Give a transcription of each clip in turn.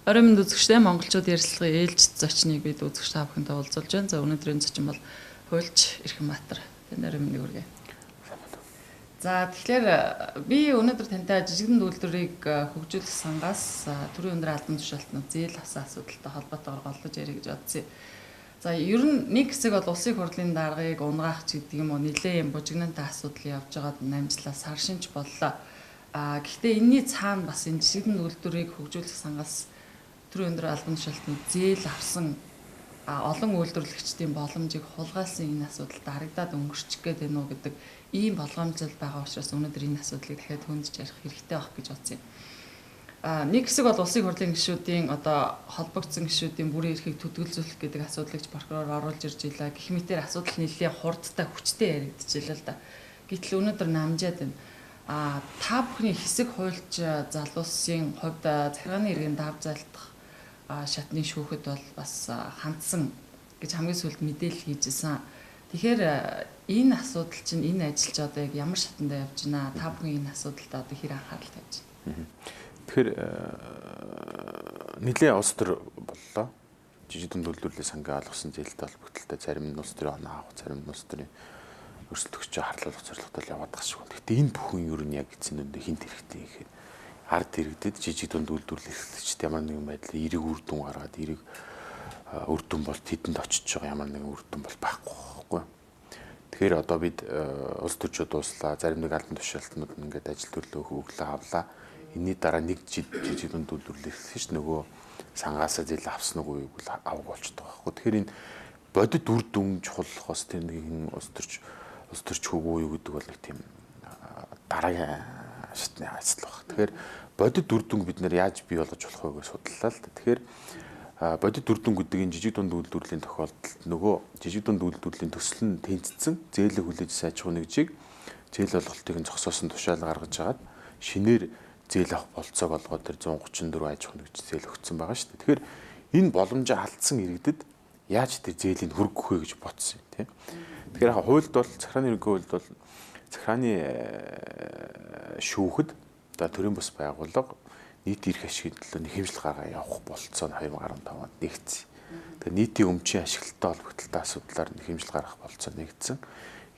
Орой минь үзэгчтэй монголчууд ярилцлагын ээлж зочныг бид үзэгч та бүхэнтэй уулзуулж байна. За өнөөдрийн зочин бол Хуульч Эрхэнбаатар. Танд орой минь хүргэе. За тэгэхээр би өнөөдөр тантай жижигэн үйлдвэрийг хөгжүүлэх сангаас төрийн өндөр албан тушаалтнууд зээл авсан асуудалтай холбоотойгоор голлож ярих гэж бодсон. За ер нь нэг хэсэг бол улсын хурлын даргыг унгаах ч гэдэг юм уу нэлээд юм бужигнантай асуудал явж байгаад намжлаа сар шинж боллоо. Гэхдээ энэний цаана бас энэ жижигэн үйлдвэрийг хөгжүүлэх сангаас төрийн өндөр албан тушаалтнууд зээл авсан олон үйлдвэрлэгчдийн боломжийг хулгайлсан энэ асуудал дарагдаад өнгөрчих гээд байна уу гэдэг ийм болгоомжлол байгаа учраас өнөөдөр энэ асуудлыг дахиад хөндөж ярих хэрэгтэй байх гэж бодсон юм. Нэг хэсэг бол улсын хурлын гишүүдийн одоо холбогдсон гишүүдийн бүрийн эрхийг төдөлзүүлэх гэдэг асуудлыг прокурор оруулж ирж илаа. Гэх мэтээр асуудал нэлээд хурдтай хүчтэй яригдчихлээ л да. Гэтэл өнөөдөр намжаад байна. Та бүхний хэсэг хуульч залуусын хувьд захиргааны иргэн давж залтах шатны шүүхэд бол бас хандсан гэж хамгийн сүүлд мэдээлэл хийжсэн. Тэгэхээр энэ асуудал чинь энэ ажил ч одоо яг ямар шатанд явж байна? Та бүхэн энэ асуудалд одоо хэр анхаарал тавьж байна? Тэгэхээр нэлээд улс төр боллоо. Жижиг дунд үйлдвэрлэлийн сангийн алгасан зээлтэй холбогдлолтой зарим нь улс төрийн оноо авах, зарим нь улс төрийн өрсөлдөгч харлуулах зорилготой яваад байгаа шүү. Гэхдээ энэ бүхэн юу нь яг эцсийн дүндээ хинт хэрэгтэй гэхээр ард иргэдэд жижиг дунд үйлдвэрлэгчд ямар нэгэн байдлаар эерэг үр дүн гаргаад эерэг үр дүн бол тэдэнд очиж байгаа ямар нэгэн үр дүн бол байхгүй. Тэгэхээр одоо бид улс төрчид дууслаа, зарим нэг албан тушаалтнууд ингээд ажил төрлөө хөглөө авлаа. Энийний дараа нэг жижиг дунд үйлдвэрлэгч нөгөө сангаасаа зээл авсан уу гэвэл авах болчихдог байхгүй. Тэгэхээр энэ бодит үр дүн чухалхоос тэр нэгэн улс төрч хөвгөө юу гэдэг бол нэг тийм дараагийн шатны асуудал баг. Тэгэхээр бодит үр дүнг бид нэр яаж бий болгож болох вэ гэж судлаа л да. Тэгэхээр бодит үр дүн гэдэг энэ жижиг дунд үйлдвэрлэлийн тохиолдолд нөгөө жижиг дунд үйлдвэрлэлийн төсөл нь тэнцсэн зээлээ хүлээж сайжрах нэгжийг зээл олголтыг нь зогсоосон тушаал гаргаж агаад шинээр зээл авах болцоог олгоод тэр 134 аж ахуйн нэгж зээл өгсөн байгаа шүү дээ. Тэгэхээр энэ боломжоо алдсан иргэдэд яаж тэр зээлийн хөргөх вэ гэж бодсон юм тийм. Тэгэхээр яг хуульд бол захиргааны ерөнхий хуульд бол захиргааны шүүхэд одоо төрийн бас байгууллага нийт эрх ашигын төлөө нэхэмжил гаргаа явах болцоо нь 2015 онд нэгдсэн. Тэгэхээр нийтийн өмчийн ашиглалтай холбогдлолтой асуудлаар нэхэмжил гаргах болцоо нэгдсэн.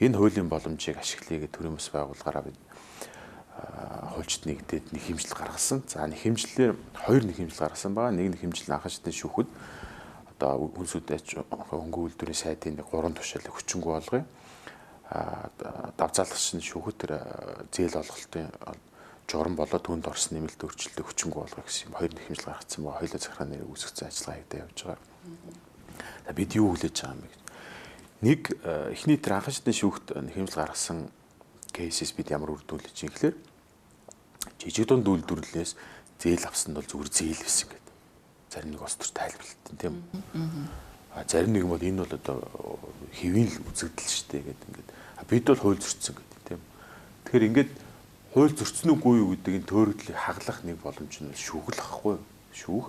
Энэ хуулийн боломжийг ашиглая гэж төрийн бас байгууллагаараа бид хуульчид нэгдээд нэхэмжил гаргасан. За нэхэмжлэлээр хоёр нэхэмжил гаргасан байгаа. Нэг нэхэмжил анхан шатны шүүхэд одоо хүнсүдэч хөнгөн үйлдвэрийн сайдын 3 тушаалыг хүчингүй болгоё. Давзаалагчны шүүхэд тэр зээл олголтын журам болоод түнд орсон нэмэлт өөрчлөлтөд хүчингүй болгох гэсэн хоёр нэхэмжил гаргацсан ба хоёулаа захиргааны нэрийг үүсгэсэн ажиллагаа хийгдэж явж байгаа. За бид юу хүлээж байгаа юм бэ гэж. Нэг эхний тэр анхан шатны шүүхт нэхэмжил гаргасан кейсээс бид ямар үр дүн үлээж юм гэхээр жижиг дунд үйлдвэрлэлээс зээл авсан бол зүгээр зээл байсан гэдэг. Зарим нэг улс төр тайлбарлалт тийм үү. Зарим нэг бол энэ бол одоо хэвийн л үзэгдэл шүү дээ гэдэг ингээд. Бид бол хууль зөрчсөн гэдэг тийм. Тэгэхээр ингээд хууль зөрчсөн үгүй юу гэдэг энэ төөрөгдлийг хаглах нэг боломж нь шүүхэл ахгүй юу? Шүүх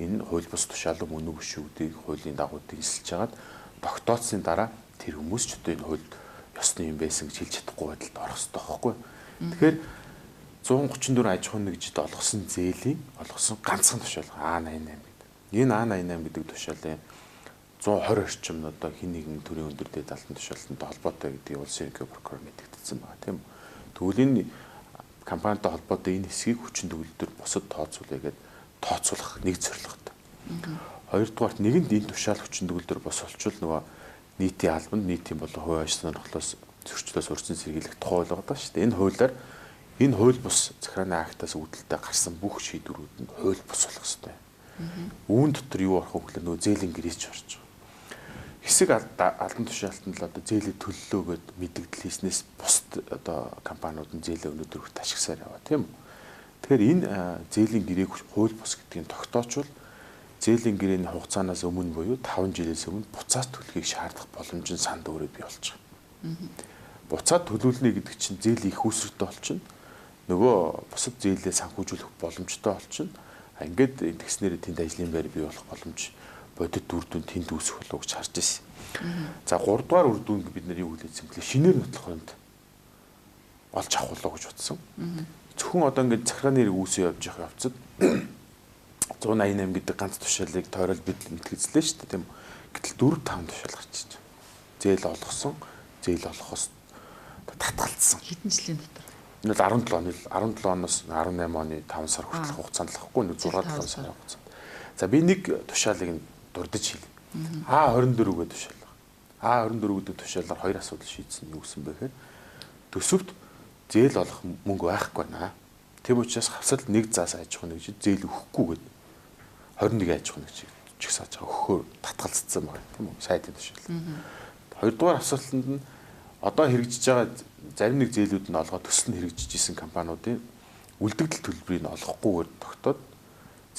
энэ хууль бус тушаалан мөн үгүй шүү гэдгийг хуулийн дагуу дэнсэлж хагаад тогтооцсны дараа тэр хүмүүс ч одоо энэ хуульд ёсны юм байсан гэж хэлж чадахгүй байдалд орох хэрэгтэй байхгүй. Тэгэхээр 134 аж ахуйн нэгжид олгосон зээлийн олгосон ганцхан тушаал А88 гэдэг. Энэ А88 гэдэг тушаалын 120 орчим нь одоо хин нэгэн төрийн өндөр дээд албан тушаалтантай холбоотой гэдгийг улсын ерөнхий прокурор мэдэгдсэн байна тийм үү. Тэгвэл энэ компанитай холбоотой энэ хэсгийг хүчин төгөлдөр бусад тооцоолъё гэдэг тооцоолох нэг зорилготой. Хоёрдугаарт нэгэнд энэ тушаал хүчин төгөлдөр бос олчвол нөгөө нийтийн албанд нийтийн болон хувийн аж сонирхлоос зөрчлөөс урьдчилан сэргийлэх тухай хууль байгаа шүү дээ. Энэ хуулиар энэ хууль бус захиргааны актаас үүдэлтэй гарсан бүх шийдвэрүүд нь хууль бус болох ёстой. Үүн дотор юу орох вэ гэхээр нөгөө зээлийн гэрээч орж байгаа. Хэсэг албан тушаалтанд л одоо зээлээ төллөө гэд мэдэгдэл хийснээс бусд одоо компаниуд нь зээлээ өнөөдөр хүртэл ашигласаар яваа тийм үү. Тэгэхээр энэ зээлийн гэрээг хууль бус гэдгийг тогтоочвол зээлийн гэрээний хугацаанаас өмнө буюу 5 жилээс өмнө буцаад төлөхийг шаардах боломж нь санд өөрөө бий болж байгаа. Буцаад төлөвлөнө гэдэг чинь зээл их үүсвэртэй болчихно. Нөгөө бусад зээлээ санхүүжүүлэх боломжтой болчихно. Ингээд тэгснээр тэнд ажлын байр бий болох боломж бодит үр дүн тэнд үүсэх болов гэж харж ирсэн. За 3 дугаар үр дүн бид нар юу хэлээсэн бэлээ шинээр нотлохонд олж авах болов гэж бодсон. Зөвхөн одоо ингээд захиргааны нэрийг үүсгэж явж явах явцад 188 гэдэг ганц тушаалыг тойрол бид мэдгэцлээ шүү дээ тийм. Гэтэл 4 5 тушаал гарч ирж байна. Зээл олгосон, зээл олохоос татгалцсан. Хэдэн жилийн дотор? Энэ бол 17 оноос 18 оны 5 сар хүртэлх хугацаанд л ахгүй нэг 6-7 сар хугацаанд. За би нэг тушаалыг дурдж хэлье. А24 гэдэг тушаал байна. А24 гэдэг тушаалаар хоёр асуудал шийдсэн юу гэсэн бэ гэхээр төсөвт зээл олох мөнгө байхгүй байна. Тэм учраас хавсал нэг заас аж ахуй нэгж зээл өгөхгүй гэдэг 21 аж ахуй нэгж чигсааж байгаа өгөхөөр татгалцсан байна тийм үү сайдын тушаал. Хоёрдугаар хавсалтанд нь одоо хэрэгжиж байгаа зарим нэг зээлүүд нь олгоод төсөл нь хэрэгжиж исэн компаниудын үлдэгдэл төлбөрийг нь олохгүйгээр тогтоод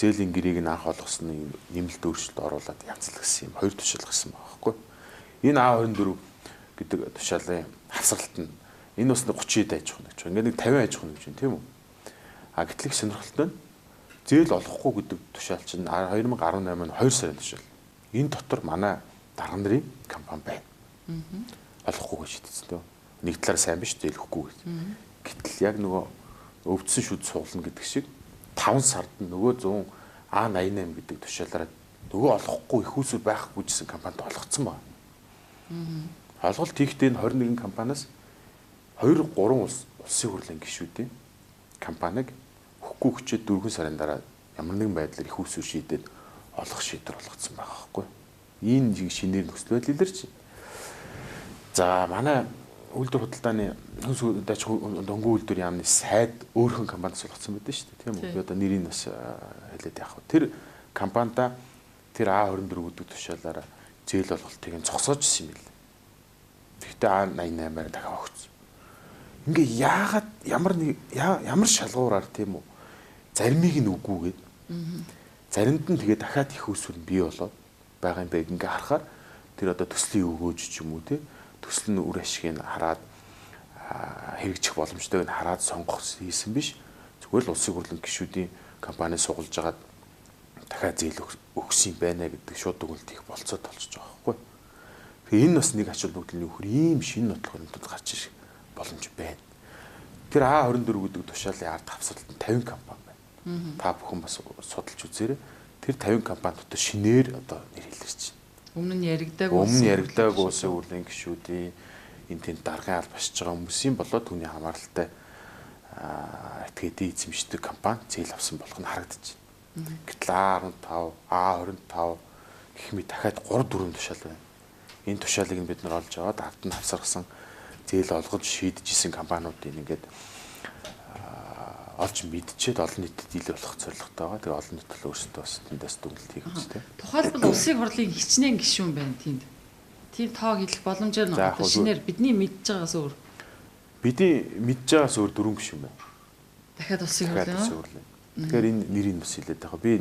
зээлийн гэрээг нь анх олгосны нэмэлт өөрчлөлт оруулаад янзлагдсан юм. Хоёр тушаал гарсан байгаа байхгүй. Энэ А24 гэдэг тушаалын хавсгалт нь энэ бас 30 аж ахуй нэгж. Ингээд нэг 50 аж ахуй нэгж юм тийм үү? А гэтэл их сонирхолтой нь зээл олохгүй гэдэг тушаал чинь 2018 оны 2 сарын тушаал. Энэ дотор манай дарга нарын компани байна. Олохгүй гэж шийдсэн тийм. Нэг талаар сайн биш зээл өгөхгүй гэж. Гэтэл яг нөгөө өвдсөн шүд суулна гэдэг шиг 5 сард нөгөө 100 А88 гэдэг тушаалаараа нөгөө олохгүй их усүр байхгүй гэсэн компанид олгоцсон байна. Олголт хийхдээ 21 компаниас 2 3 улсын хурлын гишүүдийн компаниг өгөхгүй хүчээд 4 сарын дараа ямар нэгэн байдлаар их усүр шийдээд олох шийдвэр олгоцсон байгаа байхгүй. Энэ шинээр нөхцөл байдал илэрч. За манай үйлдвэр худалдааны дөнгөө үйлдвэр яамны сайд өөрхөн компаниас олгоцсон байдаг шүү дээ тийм үү. Би одоо нэрийг бас хэлээд яах вэ. Тэр компанида тэр А24 гэдэг тушаалаараа зээл олголтыг нь зогсоож ирсэн юм билээ. Тэгтээ А88-аар дахиад өгсөн. Ингээ яагаад ямар шалгуураар тийм үү заримыг нь үгүйгээд заримд нь тэгээ дахиад их усүр нь бий болоод байгаа юм бэ ингээ харахаар тэр одоо төслийн өгөөж ч юм уу те төсөл нь үр ашиг нь хараад хэрэгжих боломжтойг нь хараад сонгох хийсэн биш зүгээр л улсын хурлын гишүүдийн компани сугалж агаад дахиад зээл өгсөн байна гэдэг шууд дүгнэлт их болцоод толжж байгаа байхгүй. Тэгээ энэ бас нэг ач холбогдолны нөхөр ийм шинэ нотлоход гарч ирэх боломж байна. Тэр А24 гэдэг тушаалын ард хавсалтанд 50 компани байна. Та бүхэн бас судалж үзээрэй. Тэр 50 компани дотор шинээр одоо нэр хэлэрч байна. Өмнө нь яригдааг улсын хурлын гишүүдийн энэ тэнд даргын албасж байгаа хүмүүсийн болоод түүний хамааралтай этгээдийн эзэмшдэг компани зээл авсан болох нь харагдаж байна. Гэтэл А15, А25 гэх мэт дахиад 3 4 тушаал байна. Энэ тушаалыг нь бид нар олж аваад ард нь хавсаргасан зээл олгож шийдэж исэн компаниудын ингээд олж мэдчихэд олон нийтэд ил болох зорилготой байгаа. Тэгээ олон нийт л өөрсдөө бас тэндээс дүгнэлт хийх хэрэгтэй. Тухайлбал улсын хурлын хичнээн гишүүн байна тэнд. Тийм тоог хэлэх боломжоор нэг шинээр бидний мэдж байгаас өөр. Бидний мэдж байгаас өөр 4 гишүүн байна. Дахиад улсын хурлын. Тэгэхээр энэ нэрийг бас хэлээд байгаа. Би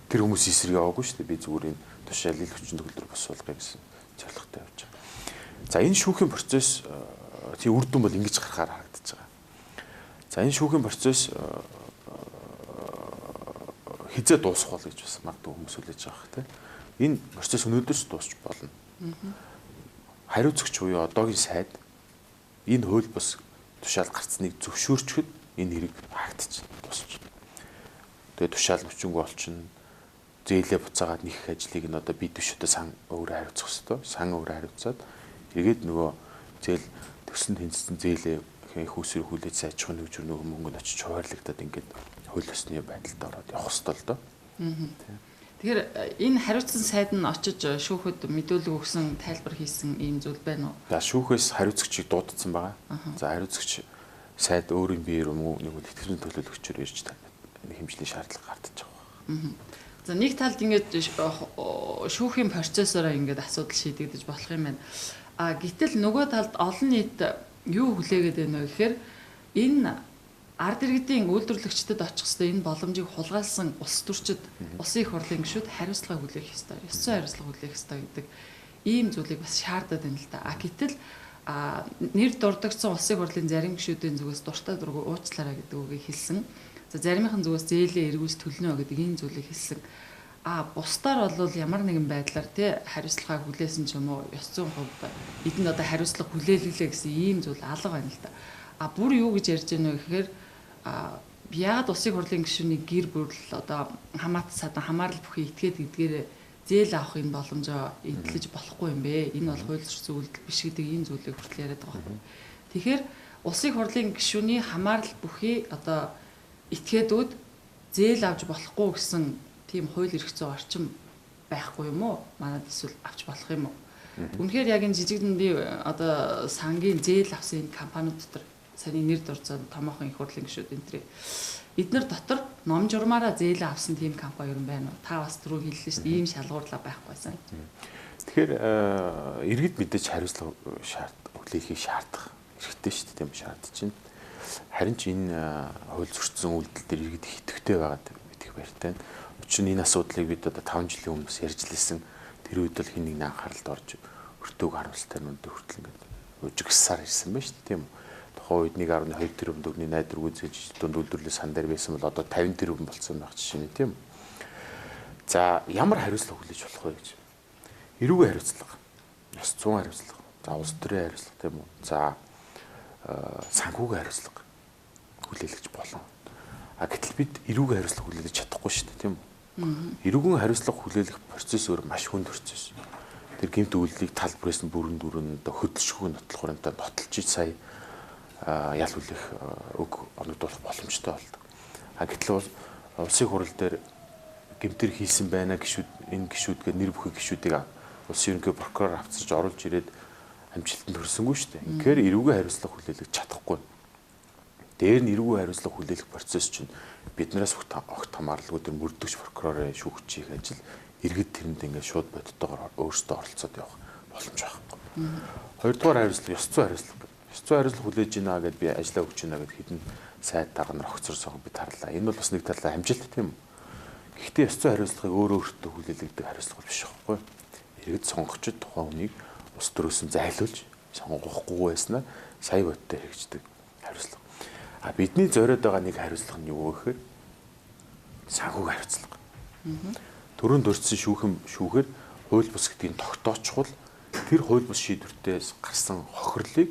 тэр хүмүүсийн эсрэг яваагүй шүү дээ. Би зүгээр энэ тушаалыг хүчин төгөлдөр босуулгая гэсэн зорилготой явж байгаа. За энэ шүүхийн процесс тийм үр дүн бол ингэж гарахаар харагдаж байгаа. За энэ шүүхийн процесс хизээ дуусах бол гэж бас магадгүй хүмүүс үлээж байгаа хэрэг. Энэ процесс өнөөдөөс дуусч болно. Хариуцагч буюу одоогийн сайд энэ хууль бус тушаал гарцныг зөвшөөрчөд энэ хэрэг хаагдчих дуусч. Тэгээ тушаал хүчингү олчихно. Зээлээ буцаагаад нэх ажлыг нь одоо бид төшөөдөө сан өөрөө хариуцах ёстой. Сан өөрөө хариуцаад эргээд нөгөө зээл төсөнд тэнцсэн зээлээ их усэр хүлээж аж ахуйн нэгжүүр нөгөө мөнгөнд очиж хуваарлагдаад ингээд хууль ёсны байдалд ороод явах ёстой л доо. Тэгэхээр энэ хариуцсан сайд нь очиж шүүхэд мэдүүлэг өгсөн, тайлбар хийсэн ийм зүйл байна уу? За шүүхээс хариуцагчийг дуудсан байгаа. За хариуцагч сайд өөрийн биеэр нэг үл итгэвчийн төлөөлөгчөөр ирж нэг хэмжээний шаардлага гардаж байгаа. За нэг талд ингээд шүүхийн процессороо ингээд асуудал шийдэгдэж болох юм байна. Гэтэл нөгөө талд олон нийт юу хүлээгээд байна вэ гэхээр энэ ард иргэдийн үйлдвэрлэгчдэд очих хэвээр энэ боломжийг хулгайлсан улс төрчид улсын их хурлын гишүүд хариуцлага хүлээх ёстой. Ёс зүйн хариуцлага хүлээх ёстой гэдэг ийм зүйлийг бас шаардаад байна л да. Гэтэл нэр дурдгдсан улсын хурлын зарим гишүүдийн зүгээс дуртай дургүй уучлаарай гэдэг үгийг хэлсэн. За заримынхан зүгээс зээлээ эргүүлж төлнө гэдэг энэ зүйлийг хэлсэн. Бусдаар бол ямар нэгэн байдлаар тий хариуцлагаа хүлээсэн ч юм уу ёс зүйн хувьд эдэнд одоо хариуцлага хүлээлгэлээ гэсэн ийм зүйл алга байна л да. Бүр юу гэж ярьж байна вэ гэхээр яагаад улсын хурлын гишүүний гэр бүл одоо хамаатан садан хамаарал бүхий этгээд гэдгээр зээл авах энэ боломжоо эдлэж болохгүй юм бэ? Энэ бол хууль зөрчсөн үйлдэл биш гэдэг ийм зүйлийг хүртэл яриад байгаа юм. Тэгэхээр улсын хурлын гишүүний хамаарал бүхий одоо этгээдүүд зээл авч болохгүй гэсэн тийм хууль эрх зүйн орчин байхгүй юм уу? Манайд эсвэл авч болох юм уу? Үнэхээр яг энэ жижиг дундын одоо сангийн зээл авсан энэ компаниуд дотор сарын нэр дурцсан томоохон их хурлын гишүүд энэ эднэр дотор ном журмаараа зээл авсан тийм компани юу юм байна уу? Та бас түрүү хэллээ шүү дээ. Ийм шалгуурлаа байхгүйсэн. Тэгэхээр иргэд мэдээж хариуцлага хүлээхийг шаардах хэрэгтэй шүү дээ. Тийм шаардж байна. Харин ч энэ хууль зөрчсөн үйлдэл дээр иргэд их идэвхтэй байгаад мэдих баяртай. Учир нь энэ асуудлыг бид одоо 5 жилийн өмнөөс ярьж лээсэн. Тэр үед л хин нэг анхааралд орж өртөөг харамсалтай нүдэ хүртэл ингээд ужигсаар ирсэн байна шүү дээ. Тийм үү? Тухайн үед 1.2 тэрбум төгрөгийн найдвар үзэж дунд үйлдвэрлэлийн сан дээр байсан бол одоо 50 тэрбум болсон байх жишээ нь тийм үү? За ямар хариуцлага хүлээж болох вэ гэж? Эрүүгийн хариуцлага, ёс зүйн хариуцлага, за улс төрийн хариуцлага тийм үү? За санхүүгийн хариуцлага хүлээлгэж болно. Гэтэл бид эрүүгийн хариуцлага хүлээлгэж чадахгүй шүү дээ тийм үү? Эрүүгийн хариуцлага хүлээлгэх процесс өөр маш хүнд процесс. Тэр гэмт үйлдэлийг тал бүрээс нь бүрэн дүрэн одоо хөдөлшгүй нотлохоронтой нотолж сая ял хүлээх үг оногдуулах боломжтой болдог. Гэтэл бол улсын хурал дээр гэмтэр хийсэн байна гişүүд энэ гişүүдгээ нэр бүхий гişүүдийг улсын ерөнхий прокурор авцарч оруулж ирээд амжилтанд хүрсэнгүй шүү дээ. Тэгэхээр эрүүгийн хариуцлага хүлээлгэж чадахгүй. Дээр нь эрүүгийн хариуцлага хүлээлгэх процесс чинь биднээс огт хамааралгүй тэр мөрдөгч прокурорын шүүгчийн ажил иргэд тэрэнд ингээд шууд бодтойгоор өөрсдөө оролцоод явах боломж байхгүй. Хоёрдугаар хариуцлага ёс зүйн хариуцлага. Ёс зүйн хариуцлага хүлээж гинэ гэдээ би ажиллаа өгч гинэ гэд хэдэн сайд дарганаар огцорсон бид харлаа. Энэ бол бас нэг талаа амжилт тийм үү? Гэхдээ ёс зүйн хариуцлагыг өөртөө хүлээлгдэг хариуцлага биш байхгүй. Иргэд сонгогчид тухайн хүнийг ус төрөөсөн зайлуулж сонгохгүй байснаа сая бодтой хэрэгждэг хариуцлага. Бидний зориод байгаа нэг хариуцлага нь юу вэ гэхээр санхүүгийн хариуцлага. Төрөнд дурдсан шүүхээр хууль бус гэдгийг тогтоочвол тэр хууль бус шийдвэртээс гарсан хохирлыг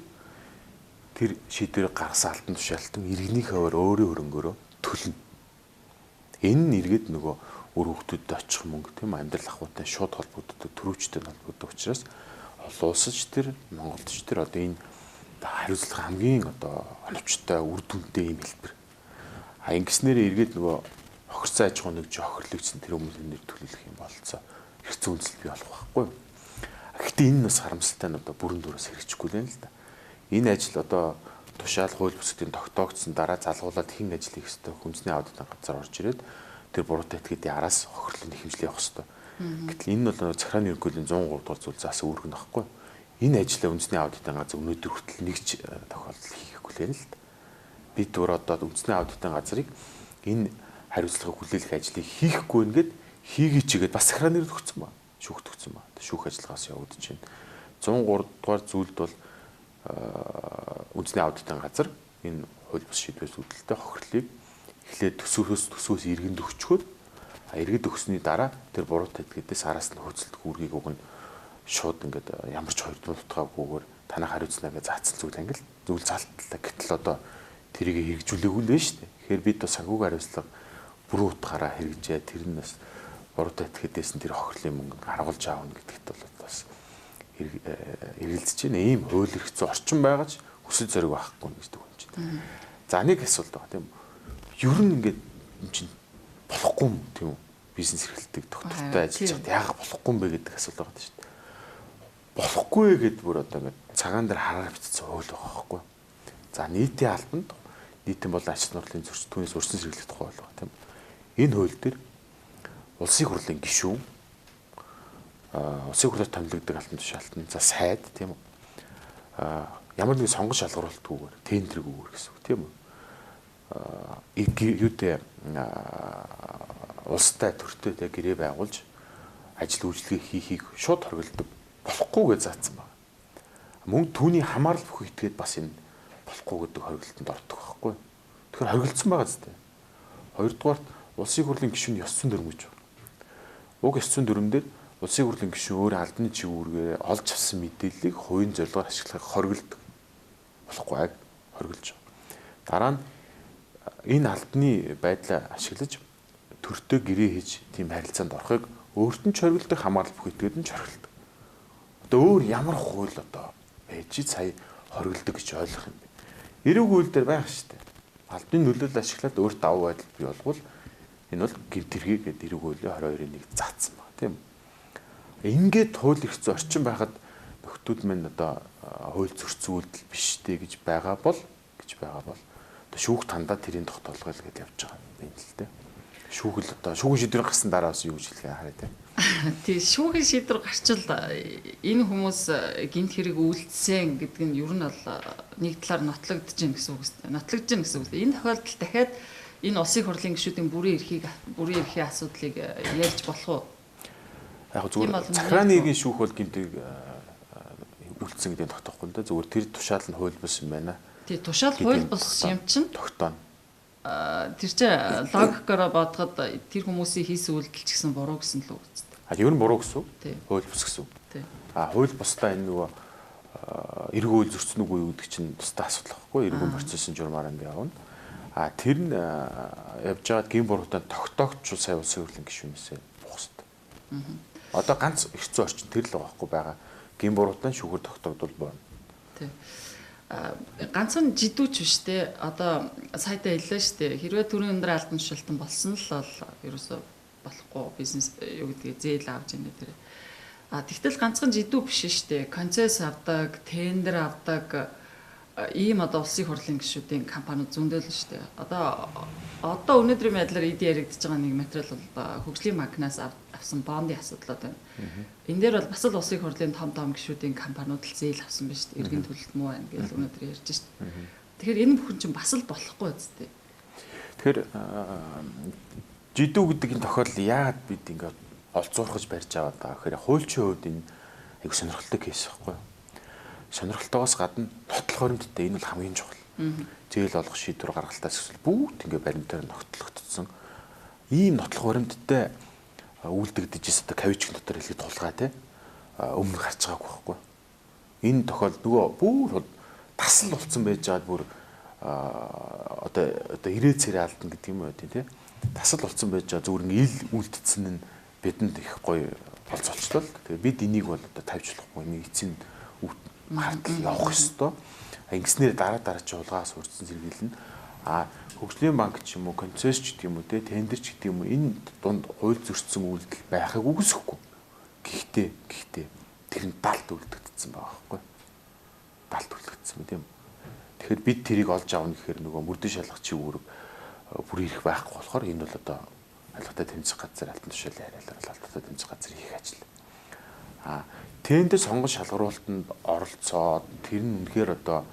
тэр шийдвэрийг гаргасан алтан тушаалтан иргэнийхээ өөрийн хөрөнгөөрөө төлнө. Энэ нь иргэд нөгөө үр хөвгтөд очих мөнгө тийм амьдрал ахуйтай шууд холбогддог төрөвчтэй холбогддог учраас олон улсч тэр Монголч тэр одоо энэ хариуцлага хамгийн одоо оновчтой үр дүнтэй юм хэлбэр. Ингэснээр иргэд нөгөө хохирцоо аж ахуйн нэг жохирлогдсон тэр хүмүүсийн нэр төлөвлөх юм болцоо хэрэгцээ үндэслэл бий болох байхгүй. Гэхдээ энэ бас харамсалтай нь одоо бүрэн дүүрээс хэрэгжихгүй л л да. Энэ ажил одоо тушаал хууль бусдын тогтоогдсон дараа залгуулад хэн ажил хийх ёстой хүнсний аудитын газар орж ирээд тэр буруутай этгээдийн араас хохирлын нэхэмжлэх явах ёстой. Гэтэл энэ бол захиргааны ерөнхийлөгийн 103 дугаар зүйл заас үүргэн байхгүй. Энэ ажлаа үндэсний аудитын газар өнөөдөр хүртэл нэг ч тохиолдол хийхгүй л юм л да. Бид бүр одоо үндэсний аудитын газрыг энэ хариуцлагыг хүлээлгэх ажлыг хийхгүй нэгэд хийгээч гээд бас захиргааны нэр өгсөн ба. Шүүхт өгсөн ба. Шүүх ажиллагаас явагдаж байна. 103 дугаар зүйлд бол үндэсний аудитын газар энэ хууль бус шийдвэрс үүдэлтэй хохирлыг эхлээд төсвөөс иргэнд өгчгөөд иргэд өгсөний дараа тэр буруутай этгээдээс араас нь хөөцөлдөх үүргийг өгнө. Шууд ингээд ямар ч хоёр дутгаагүйгээр танах хариуцнаа гэж заасан зүйл ангил зүйл залталтай. Гэтэл одоо тэрийг хэрэгжүүлээгүй л байна шүү дээ. Тэгэхээр бид бас санхүүгийн хариуцлага бүрэн утгаараа хэрэгжээ. Тэр нь бас буруутай этгээдээс нь тэр хохирлын мөнгө харуулж аавна гэдэгт бол бас эргэлзэж байна. Ийм хууль эрх зүйн орчин байгаач хүсэл зориг байхгүй гэдэг юм чинь. За нэг асуулт байгаа тийм үү? Ер нь ингээд юм чинь болохгүй юм тийм үү? Бизнес эрхлэлтийг тогтвортой ажиллаж байгаад яагаад болохгүй юм бэ гэдэг асуулт байгаа шүү дээ. Болохгүй гэдээ бүр одоо ингээд цагаан дээр хараар бичсэн хууль байгаа байхгүй. За нийтийн албанд нийтийн болон ач холбогдлын зөрчил түүнээс урьдчилан сэргийлэх тухай хууль байгаа тийм үү? Энэ хууль дээр улсын хурлын гишүүн улсын хурлаар томилогддог алтан тушаалтан за сайд тийм үү? Ямар нэгэн сонгон шалгаруулалтгүйгээр тендергүйгээр гэсэн үг тийм үү? Юутэй улстай төртөйтэй гэрээ байгуулж ажил үйлчлэгээ хийхийг шууд хоригддог болохгүй гэж заасан байна. Мөн түүний хамаарал бүхий итгээд бас энэ болохгүй гэдэг хоригдлолтод ордог байхгүй. Тэгэхээр хоригдсан байгаа зү. Хоёрдугаар улсын хурлын гишүүн ёс зүйн дүрм гэж байна. Уг ёс зүйн дүрмээр улсын хурлын гишүүн өөр албаны чиглэлээр олж авсан мэдээллийг хувийн зорилгоор ашиглахыг хоригддог болохгүй хоригдж байгаа. Дараа нь энэ албаны байдлаа ашиглаж төртөө гэрээ хийж тийм харилцаанд орохыг өөрт нь чоргилдог, хамгаалал бүх этгээд нь чоргилдог. Одоо өөр ямар хууль одоо байж сая хоригддог гэж ойлгох юм бэ? Эрүүг хууль дээр байх шүү дээ. Албаны нөлөөлөл ашиглаад өөр давуу байдал бий болвол энэ бол гэр тэргийг гэдэг эрүүг хуулийн 22-ыг заасан баг тийм үү? Ингээд хууль эрх зүйн орчин байхад нөхдүүд минь одоо хууль зөрчил үйлдэл биштэй гэж байгаа бол одоо шүүх тандаа тэрийн тогтоолгоо л гэж явж байгаа юм л дээ. Шүүх л одоо шүүхийн шийдвэр гарсан дараа бас юу гэж хэлгээ хараа тийм. Тий шүүхийн шийдвэр гарчвал энэ хүмүүс гинт хэрэг үйлдсэн гэдэг нь ер нь бол нэг талаар нотлогдож гин гэсэн үг үстэй. Нотлогдож гин гэсэн үг. Энэ тохиолдолд дахиад энэ улсын хурлын гишүүдийн бүрийн эрхийн асуудлыг ярьж болох уу? Яг зүгээр захирааны нэг шүүх бол гинтийг үлдсэн гэдэг нь тогтоохгүй л да. Зүгээр тэр тушаал нь хууль бус юм байна. Тий тушаал хууль бус юм чинь тогтооно. Тэр чинь логикоор бодоход тэр хүмүүсийн хийсэн үйлдэл ч гэсэн буруу гэсэн л үг үстэй. Ер нь буруу гэсэн үг. Тий. Хууль бус гэсэн үг. Тий. Хууль бусдаа энэ нөгөө эрг үйл зөрчсөн үгүй юу гэдэг чинь тусдаа асуудал байхгүй. Эргэн процессын журмаар ингэ явна. Тэр нь явж байгаад гин буруутай тогтоогч сая улсын хурлын гишүүнээсээ буух хэрэгтэй. Одоо ганц эрх зүйн орчин тэр л байгаа байхгүй байгаа. Гин буруутай шүүхэр тогтоогдвол болно. Тий. Ганцхан жидүүч биш те одоо саяда хэллээ шүү дээ. Хэрвээ төрийн өндөр албан тушаалтан болсон л бол ерөөсөө болохгүй бизнес юу гэдгийг зээл авч яана тэр. Тэгтэл ганцхан жидүү биш шүү дээ. Концесс авдаг, тендер авдаг ийм одоо улсын хурлын гишүүдийн компаниуд зөндөл нь шүү дээ. Одоо өнөөдрийн байдлаар эд яригдж байгаа нэг материал бол хөгжлийн банкнаас авсан бондын асуудлууд байна. Энэ дээр бол бас л улсын хурлын том гишүүдийн компаниуд л зээл авсан байна шүү дээ. Иргэн төлөлт муу байна гэж өнөөдөр ярьж шүү дээ. Тэгэхээр энэ бүхэн чинь бас л болохгүй үстэй. Тэгэхээр жидүү гэдэг энэ тохиолдол яагаад бид ингээд олзуурхаж барьж аваад байгаа гэхээр хуульчийн хувьд энэ айгу сонирхолтой кейс байхгүй юу? Сонирхолтойгоос гадна нотлох баримттай энэ бол хамгийн чухал. Зээл олох шийдвэр гаргалтаас эсвэл бүгд ингээ баримтаар ногтлогдсон. Ийм нотлох баримттай үйлдэгдэж ирсэн одоо кавичгийн дотор хэлэхэд тулгаа те өмнө гарч байгаагүй байхгүй. Энэ тохиолдол нөгөө бүр тасал болцсон байж байгаад бүр одоо ирээ цэрэ алдна гэдэг юм уу те. Тасал болцсон байж байгаа зүгээр ил үлдсэн нь бидэнд их гоё болцолчлоо. Тэгээ бид энийг бол одоо тавьчлахгүй энийг эцсийн хартал явах ёстой. Ингэснээр дараа чи улгаас урдсан зэрэглэн хөгжлийн банк ч юм уу, концесс ч гэдэг юм уу, тендер ч гэдэг юм уу энэ дунд хууль зөрчсөн үйлдэл байхыг үгүйсэхгүй. Гэхдээ тэр нь далд үлдэгдсэн байгаа байхгүй. Далд үлдэгдсэн юм тийм. Тэгэхээр бид тэрийг олж аавна гэхээр нөгөө мөрдөн шалгах чивүүр бүр ирэх байхгүй болохоор энэ бол одоо албатай тэмцэх газар алтан тушаалын харьяалал албатай тэмцэх газар хийх ажил. Тендер сонгон шалгаруулалтанд оролцоод тэр нь үнэхээр одоо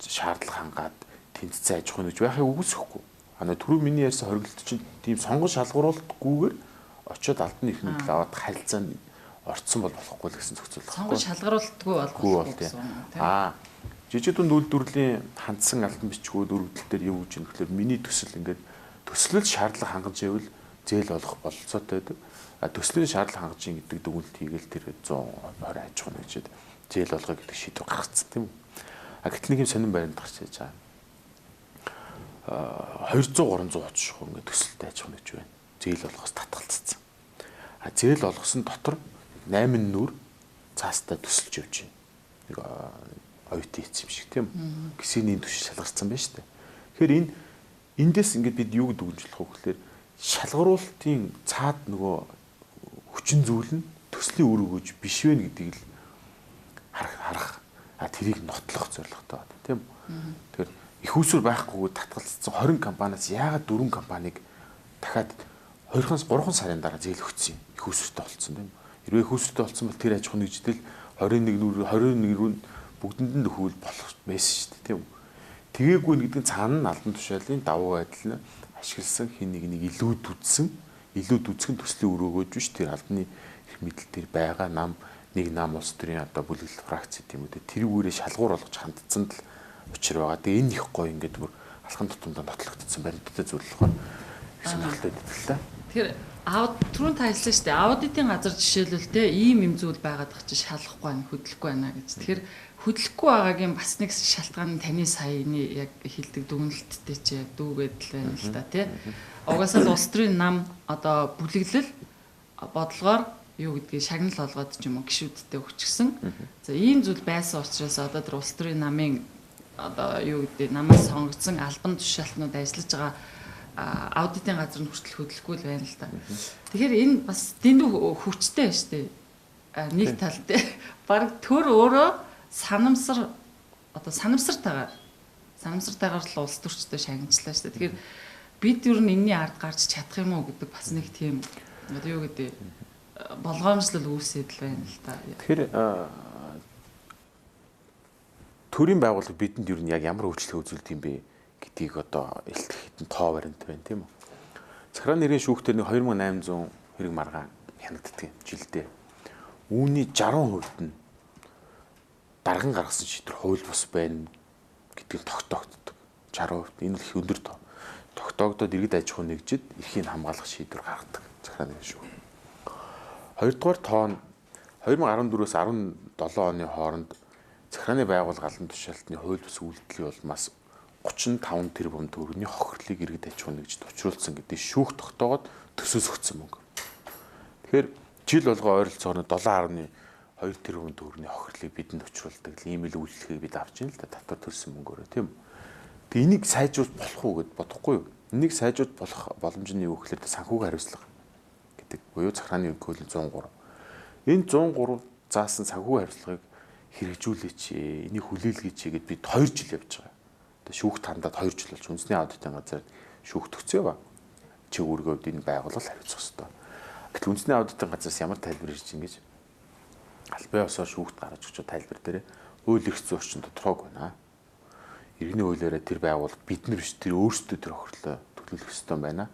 шаардлага хангаад тэнцсэн аж ахуйн гэж байхыг үгүйсэхгүй. Түрүү миний ярьсан хоригдолт чинь тийм сонгон шалгаруулалтгүйгээр очиод албаны эрх мэдэл аваад харилцаанд орцсон бол болохгүй л гэсэн зөвцөл байна. Сонгон шалгаруулалтгүй болохгүй гэсэн. Жижиг дунд үйлдвэрлэлийн хандсан албан бичгүүд өргөдөл дээр юу гэж нэхлээр миний төсөл ингээд төслөл шаардлага хангаж ивэл зээл олох бололцоотой байдаг. Төслийн шаардлага хангаж ин гэдэг дүгнэлт хийгээл тэр 120 аж ахуйн нэгжид зээл олгоё гэдэг шийдвэр гаргацсан тийм үү. Гэтэл нэг юм сонирн баримт гарч иж байгаа. 200 300 очих ингээд төсөлтэй аж ахуйн нэгж байна. Зээл олгохоос татгалцсан. Зээл олгосон дотор 8 нүр цаастаа төсөлж явж байна. Нэг оюутан хийц юм шиг тийм үү. Гисэний төш шалгарсан байна шүү дээ. Тэгэхээр эндээс ингээд бид юу гэдэг үгжлэх вэ гэхээр шалгаруулалтын цаад нөгөө хүчин зүйл нь төслийн үр өгөөж биш вэ гэдгийг л харах тэрийг нотлох зорилготой байна тийм үү. Тэгэхээр их усүр байхгүйгээр татгалцсан 20 компаниас яагаад 4 компаниг дахиад 2-3 сарын дараа зээл өгсөн их усүртэй болсон тийм үү. Хэрвээ их усүртэй болсон бол тэр аж ахуйн нэгжидэл 21 рүү бүгдэнд нь өхвөл болох байсан шүү дээ тийм үү. Тэгээгүй гэдэг нь цаана нь албан тушаалын давуу байдал нь ашигласан хин нэг илүүд үзсэн төслийн өрөөгөөж биш тэр албаны эрх мэдэл төр байгаа нэг нам улс төрийн одоо бүлэглэл фракц гэдэг юм үү тэр үүрээ шалгуур болгож хандцсан л учир байгаа. Тэгээ энэ их гоё ингээд бүр алхам тутамдаа нотлогдсон баримттай зүйл болохоор их сонирхолтой байдаг л та. Тэгэхээр түрүүн та хэлсэн шүү дээ. Аудитын газар жишээлбэл те ийм юм зүйл байгаад байгаа чинь шалахгүй байна, хөдлөхгүй байна гэж. Тэгэхээр хөдлөхгүй байгаагийн бас нэг шалтгаан нь таны саяны яг хэлдэг дүгнэлттэй чи яг дүүгээд л байна л та тий. Угаасаа л улс төрийн нам одоо бүлэглэл бодлогоор юу гэдгийг шагнал олгоод ч юм уу гişүүдтэй өгчихсөн. За ийм зүйл байсан учраас одоо тэр улс төрийн намын одоо юу гэдэг намаас сонгогдсон албан тушаалтнууд ажиллаж байгаа аудитын газар нь хүртэл хөдлөхгүй л байна л та. Тэгэхээр энэ бас дэндүү хүчтэй байна шүү дээ. Нэг тал дээр баг төр өөрөө санамсартайгаар л улс төрчдөө шагнажлаа шүү дээ. Тэгэхээр бид юу н энэний ард гарч чадах юм уу гэдэг бас нэг тийм одоо юу гэдэг болгоомжлол үүсээд л байна л та. Тэгэхээр төрийн байгууллага бидэнд юу н яг ямар өөрчлөлт үзүүлдэг юм бэ гэдгийг одоо илтгэх хэдэн тоо баримт байна тийм үү. Захиргааны нэрийн шүүхтэр нэг 2800 хэрэг маргаан хянагддаг жилдээ. Үүний 60% нь дарган гаргасан шийдвэр хууль бус байна гэдгийг тогтоогддог. 60% энэ их өндөр тоо. Тогтоогдоод иргэд аж ахуй нэгжид эрхийг хамгаалах шийдвэр гаргадаг захиргааны нэрийн шүүх. Хоёрдугаар тоо нь 2014-өөс 17 оны хооронд захиргааны байгууллага албан тушаалтны хууль бус үйлдэлийн улмаас 35 тэрбум төгрөгийн хохирлыг иргэд аж ахуй нэгжид учруулсан гэдэг шүүх тогтоогоод төсөөс өгсөн мөнгө. Тэгэхээр жил болгоо ойролцоогоор 7.2 тэрбум төгрөгийн хохирлыг бидэнд учруулдаг ийм л үйлчлэгийг бид авч ийн л да татвар төлсөн мөнгөөрөө тийм үү. Тэгээ энийг сайжруулах болох уу гэд бодохгүй юу? Энийг сайжруулах болох боломж нь юу гэхээр санхүүгийн хариуцлага гэдэг. Буюу захиргааны хуулийн 103. Энэ 103 заасан санхүүгийн хариуцлагыг хэрэгжүүлээч, энийг хүлээлгээч гэд бид 2 жил явж байгаа. Шүүх тандаад 2 жил болж үндэсний аудитын газар шүүх төгсөө ба. Чи өөргөөд энэ байгууллага хариуцах ёстой. Гэтэл үндэсний аудитын газраас ямар тайлбар ирж ийн гэж албан ёсоор шүүхт гаргаж өгч тайлбар дээр хууль эрх зүйн орчин тодорхойг байна. Иргэний хуулиараа тэр байгууллага бид нар биш тэр өөрсдөө тэр хохирлоо төлөвлөх ёстой байна.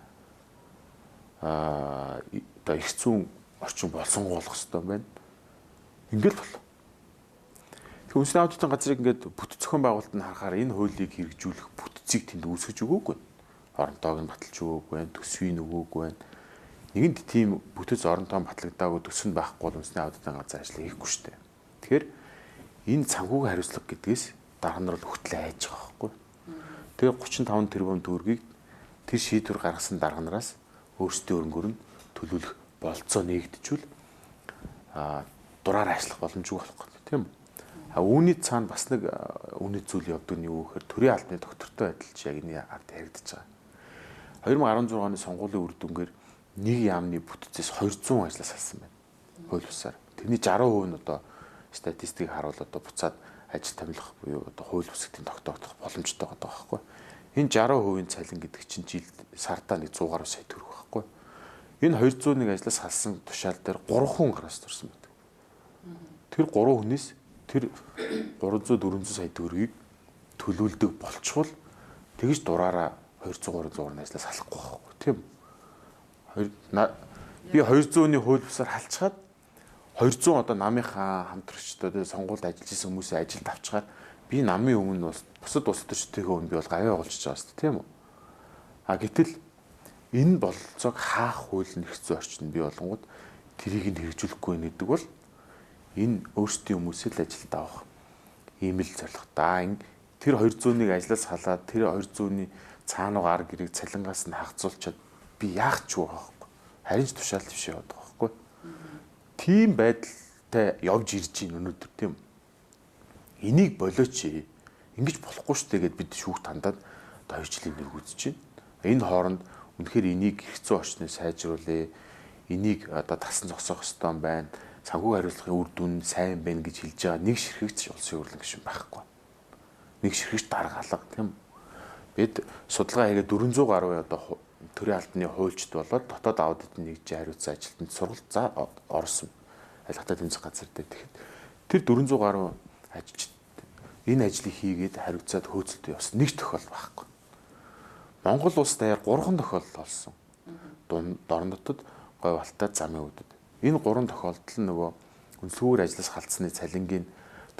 Одоо эрх зүйн орчин болсонгуулах ёстой байна. Ингээл бол. Үндэсний аудитын газрыг ингээд бүтэц зохион байгуулалт нь харахаар энэ хуулийг хэрэгжүүлэх бүтцийг тэнд үүсгэж өгөөгүй. Оронтойг нь баталж өгөөгүй байна, төсвийг өгөөгүй байна. Нэгэнд тийм бүтэц оронтой батлагдаагүй төсөнд байхгүй бол үндэсний аудитын газар ажил хийхгүй шүү дээ. Тэгэхээр энэ санхүүгийн хариуцлага гэдгээс дарга нар л хөтлөө айж байгаа байхгүй. Тэгээ 35 тэрбум төгрөгийг тэр шийдвэр гаргасан дарга нараас өөрсдийн өрнгөөр нь төлөвлөх болцоо нэгдэжүүл дураараа ажиллах боломжгүй болох гэдэг тийм үү. Үүний цаана бас нэг үнэт зүйл явдаг нь юу гэхээр төрийн албаны доктортой адилж яг энэ ард яригдаж байгаа. 2016 оны сонгуулийн үр дүнгээр нэг яамны бүтцээс 200 ажлаас салсан байна. Хууль бусаар. Тэрний 60% нь одоо статистикийг харуул одоо буцаад ажил томилох буюу одоо хууль бус гэдгийг тогтоох боломжтой байгаа байхгүй. Энэ 60%-ийн цалин гэдэг чинь жилд сартаа нэг 100 гаруй сая төгрөг байхгүй. Энэ 201 ажлаас салсан тушаал дээр 3 хүн гараас төрсөн байдаг. Тэр 3 хүнээс тэр 300 400 сая төгрөгийг төлөвлөдөг болчихвол тэгж дураараа 200 300 ажлаас салахгүй байхгүй тийм. Би 200-ны хууль бусаар халчаад 200 одоо намынхаа хамтрагчдад сонгуульд ажиллаж исэн хүмүүсийн ажилд авчгаад би намын өмнө бусад улс төрчдийнхээ өмнө би бол гавьяа олчиж байгаа шүү дээ тийм үү. Гэтэл энэ бололцоог хаах хууль нэгцэн орчин бий болгонгод тэрийг нь хэрэгжүүлэхгүй гэдэг бол энэ өөрсдийн хүмүүсээ л ажилд авах ийм л зорилготой. Тэр 200-ыг ажлаас халаад тэр 200-ны цаана гар гэрийг цалингаас нь хагацуулчаад би яах ч байгаа байхгүй. Харин ч тушаал биш яваад байгаа байхгүй. Тийм байдалтай явж ирж байна өнөөдөр тийм. Энийг болооч. Ингэж болохгүй шүү дээ гэд бид шүүх тандаад одоо 2 жилийн нэргүүцэж байна. Энэ хооронд үнэхээр энийг хэрэгцээ орчныг сайжруулъя. Энийг одоо тасан зогсоох ёстой юм байна. Санхүү хариуцлагын үр дүн сайн байна гэж хэлж байгаа нэг ширхэгч улсын хурлын гишүүн байхгүй. Нэг ширхэгч дарга алга тийм. Бид судалгаа хийгээд 400 гаруй одоо төрийн албаны хуульчд болоод дотоод аудитын нэгжийн хариуцсан ажилтнанд сургалт орсон. Айлгатай тэмцэх газар дээр тэгэхэд тэр 400 гаруй ажилчид энэ ажлыг хийгээд хариуцаад хөөцөлтөд явсан нэг тохиол байхгүй. Монгол улс даяар 3 тохиолдол болсон. Дорн дотод гой валтай замын үдэд. Энэ 3 тохиолдол нь нөгөө үнэлгээгээр ажлаас халтсны цалингийн